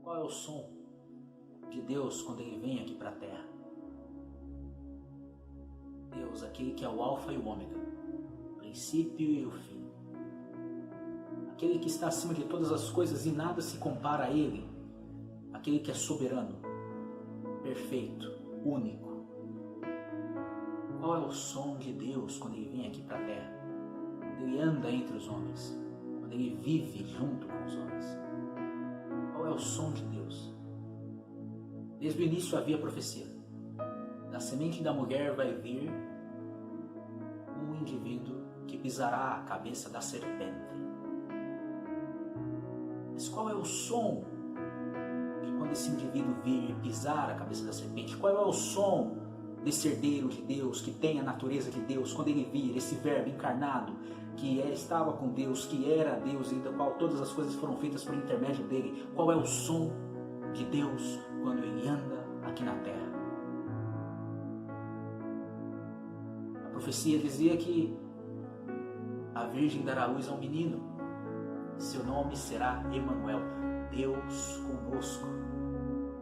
Qual é o som de Deus quando Ele vem aqui para a Terra? Deus, aquele que é o Alfa e o Ômega, o princípio e o fim. Aquele que está acima de todas as coisas e nada se compara a Ele. Aquele que é soberano, perfeito, único. Qual é o som de Deus quando Ele vem aqui para a Terra? Quando Ele anda entre os homens, quando Ele vive junto com os homens. Qual é o som de Deus? Desde o início havia profecia. Da semente da mulher vai vir um indivíduo que pisará a cabeça da serpente. Mas qual é o som de quando esse indivíduo vir pisar a cabeça da serpente? Qual é o som desse herdeiro de Deus, que tem a natureza de Deus, quando ele vir esse verbo encarnado, que estava com Deus, que era Deus e do qual todas as coisas foram feitas por intermédio dele? Qual é o som de Deus quando ele anda aqui na terra? A profecia dizia que a virgem dará luz a um menino, seu nome será Emanuel, Deus conosco.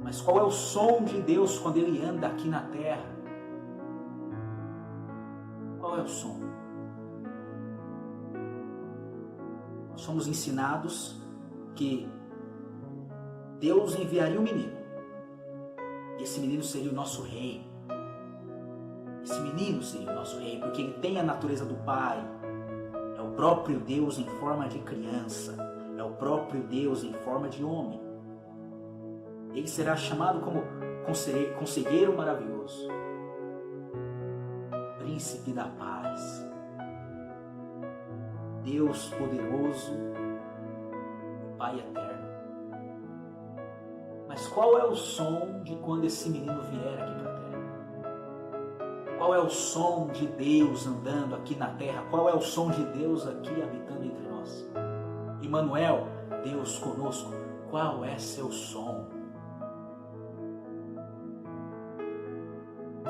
Mas qual é o som de Deus quando ele anda aqui na terra? Qual é o som? Nós somos ensinados que Deus enviaria um menino. E esse menino seria o nosso rei. Esse menino seria o nosso rei, porque ele tem a natureza do Pai. É o próprio Deus em forma de criança. É o próprio Deus em forma de homem. Ele será chamado como Conselheiro Maravilhoso, Príncipe da Paz, Deus Poderoso, Pai Eterno. Mas qual é o som de quando esse menino vier aqui para a terra? Qual é o som de Deus andando aqui na terra? Qual é o som de Deus aqui habitando entre nós? Emanuel, Deus conosco, qual é seu som?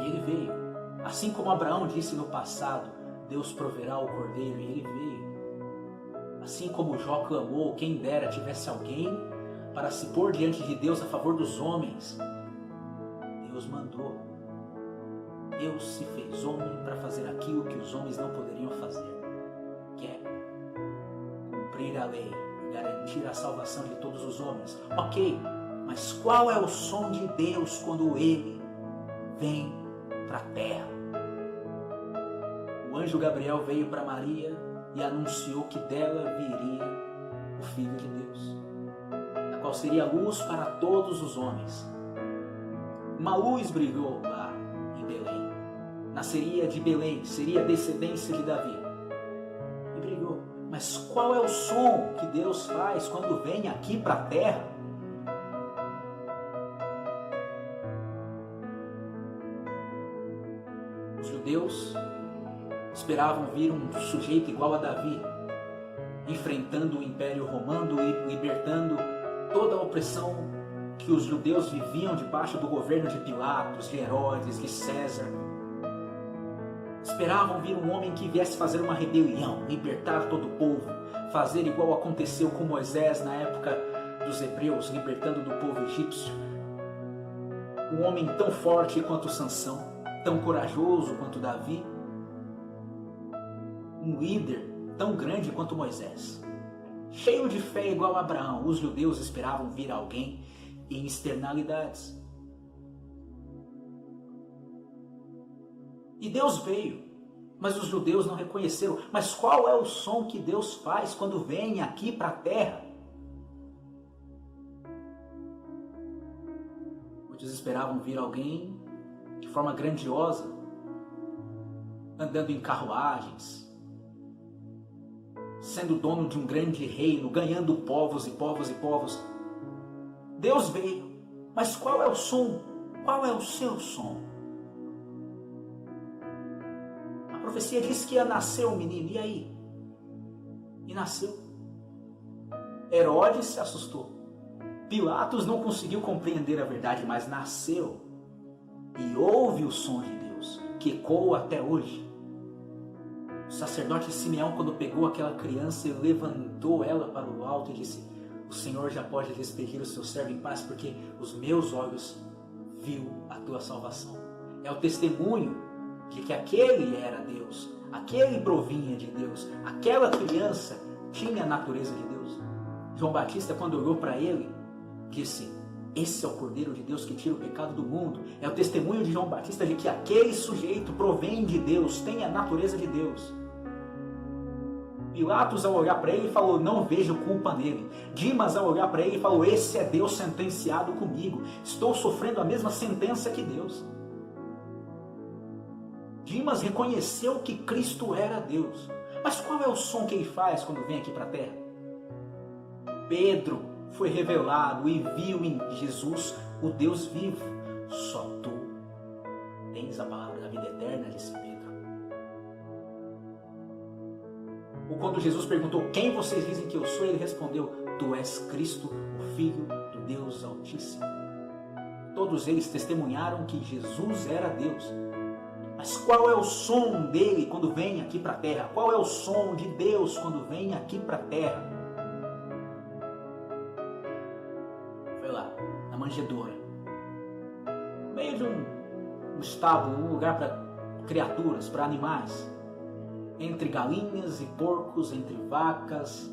E ele veio. Assim como Abraão disse no passado, Deus proverá o cordeiro, e ele veio. Assim como Jó clamou, quem dera tivesse alguém para se pôr diante de Deus a favor dos homens. Deus mandou. Deus se fez homem para fazer aquilo que os homens não poderiam fazer, que é cumprir a lei e garantir a salvação de todos os homens. Ok, mas qual é o som de Deus quando Ele vem para a terra? O anjo Gabriel veio para Maria e anunciou que dela viria o Filho de Deus, a qual seria luz para todos os homens. Uma luz brilhou lá em Belém. Nasceria de Belém, seria descendência de Davi. E brilhou. Mas qual é o som que Deus faz quando vem aqui para a terra? Os judeus esperavam vir um sujeito igual a Davi, enfrentando o Império Romano e libertando toda a opressão que os judeus viviam debaixo do governo de Pilatos, de Herodes, de César. Esperavam vir um homem que viesse fazer uma rebelião, libertar todo o povo, fazer igual aconteceu com Moisés na época dos hebreus, libertando do povo egípcio. Um homem tão forte quanto Sansão, tão corajoso quanto Davi, um líder tão grande quanto Moisés, cheio de fé igual a Abraão. Os judeus esperavam vir alguém em externalidades. E Deus veio, mas os judeus não reconheceram. Mas qual é o som que Deus faz quando vem aqui para a terra? Muitos esperavam vir alguém de forma grandiosa, andando em carruagens, sendo dono de um grande reino, ganhando povos e povos e povos. Deus veio, mas qual é o som? Qual é o seu som? A profecia disse que ia nascer um menino, e aí? E nasceu. Herodes se assustou. Pilatos não conseguiu compreender a verdade, mas nasceu. E ouve o som de Deus, que ecoa até hoje. O sacerdote Simeão, quando pegou aquela criança e levantou ela para o alto e disse: o Senhor já pode despedir o seu servo em paz, porque os meus olhos viu a tua salvação. É o testemunho de que aquele era Deus, aquele provinha de Deus, aquela criança tinha a natureza de Deus. João Batista, quando olhou para ele, disse: esse é o Cordeiro de Deus que tira o pecado do mundo. É o testemunho de João Batista de que aquele sujeito provém de Deus, tem a natureza de Deus. Pilatos, ao olhar para ele, falou: não vejo culpa nele. Dimas, ao olhar para ele, falou: esse é Deus sentenciado comigo. Estou sofrendo a mesma sentença que Deus. Dimas reconheceu que Cristo era Deus. Mas qual é o som que ele faz quando vem aqui para a terra? Pedro foi revelado e viu em Jesus o Deus vivo. Só tu tens a palavra da vida eterna, disse Pedro. Ou quando Jesus perguntou: quem vocês dizem que eu sou? Ele respondeu: tu és Cristo, o Filho do Deus Altíssimo. Todos eles testemunharam que Jesus era Deus. Mas qual é o som dele quando vem aqui para a terra? Qual é o som de Deus quando vem aqui para a terra? Foi lá, na manjedoura, no meio de um estábulo, um lugar para criaturas, para animais, entre galinhas e porcos, entre vacas,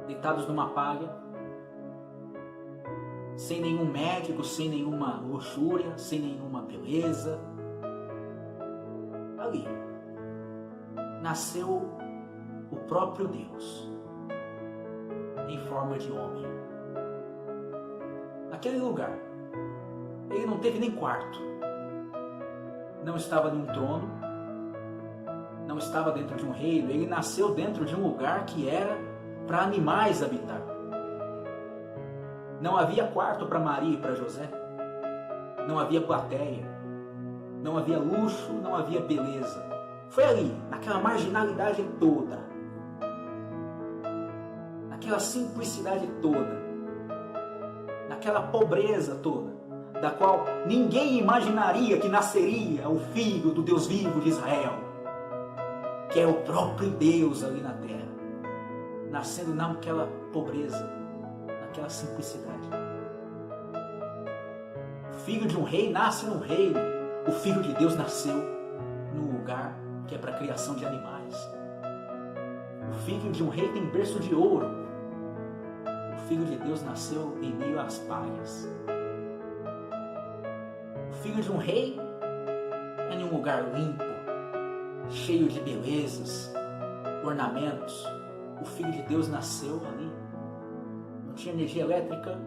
deitados numa palha, sem nenhum médico, sem nenhuma luxúria, sem nenhuma beleza. Ali nasceu o próprio Deus em forma de homem. Naquele lugar, ele não teve nem quarto, não estava em um trono, não estava dentro de um reino. Ele nasceu dentro de um lugar que era para animais habitar. Não havia quarto para Maria e para José, não havia plateia, não havia luxo, não havia beleza. Foi ali, naquela marginalidade toda, naquela simplicidade toda, naquela pobreza toda, da qual ninguém imaginaria que nasceria o Filho do Deus vivo de Israel, que é o próprio Deus ali na terra, nascendo naquela pobreza, naquela simplicidade. O filho de um rei nasce num reino. O Filho de Deus nasceu num lugar que é para a criação de animais. O filho de um rei tem berço de ouro. O Filho de Deus nasceu em meio às palhas. O filho de um rei é em um lugar limpo, cheio de belezas, ornamentos. O Filho de Deus nasceu ali. Não tinha energia elétrica,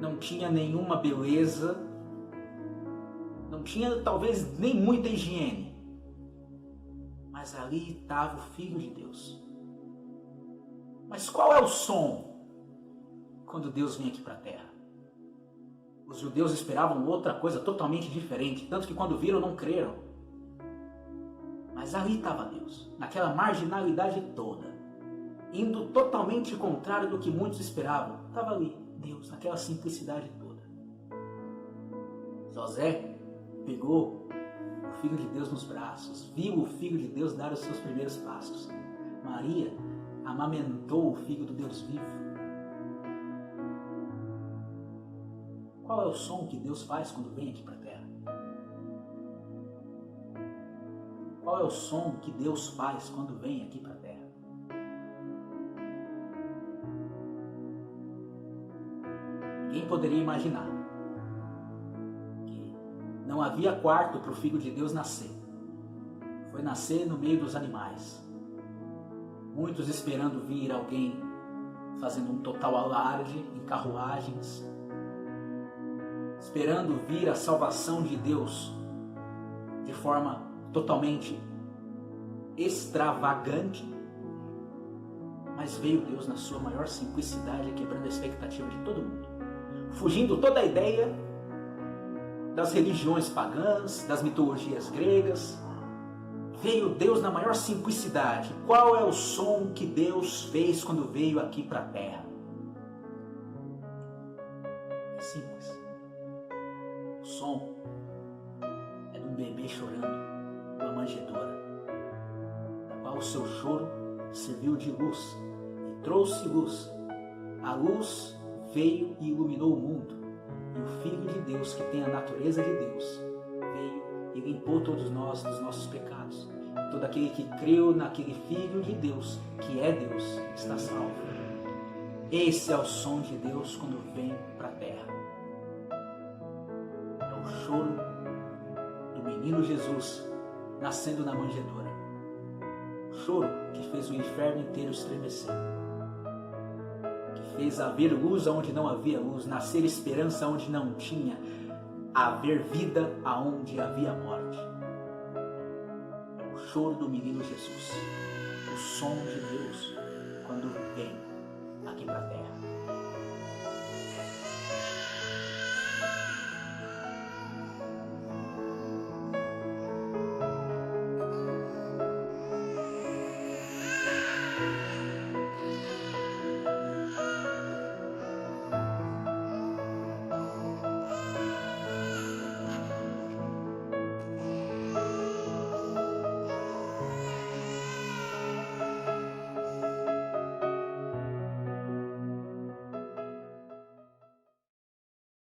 não tinha nenhuma beleza, não tinha talvez nem muita higiene, mas ali estava o Filho de Deus. Mas qual é o som quando Deus vem aqui para a terra? Os judeus esperavam outra coisa totalmente diferente, tanto que quando viram não creram. Mas ali estava Deus, naquela marginalidade toda, indo totalmente contrário do que muitos esperavam. Estava ali Deus, naquela simplicidade toda. José pegou o Filho de Deus nos braços, viu o Filho de Deus dar os seus primeiros passos. Maria amamentou o Filho do Deus vivo. Qual é o som que Deus faz quando vem aqui para a terra? Qual é o som que Deus faz quando vem aqui para a terra? Ninguém poderia imaginar que não havia quarto para o Filho de Deus nascer. Foi nascer no meio dos animais. Muitos esperando vir alguém fazendo um total alarde em carruagens, esperando vir a salvação de Deus de forma totalmente extravagante. Mas veio Deus na sua maior simplicidade, quebrando a expectativa de todo mundo, fugindo toda a ideia das religiões pagãs, das mitologias gregas. Veio Deus na maior simplicidade. Qual é o som que Deus fez quando veio aqui para a terra? É simples. O som é de um bebê chorando numa manjedoura, da qual o seu choro serviu de luz e trouxe luz. A luz veio e iluminou o mundo. E o Filho de Deus, que tem a natureza de Deus, veio e limpou todos nós dos nossos pecados. E todo aquele que creu naquele Filho de Deus, que é Deus, está salvo. Esse é o som de Deus quando vem para a terra. É o choro do menino Jesus nascendo na manjedoura. O choro que fez o inferno inteiro estremecer. Que fez haver luz onde não havia luz, nascer esperança onde não tinha, haver vida aonde havia morte. É o choro do menino Jesus. O som de Deus quando vem aqui para a terra.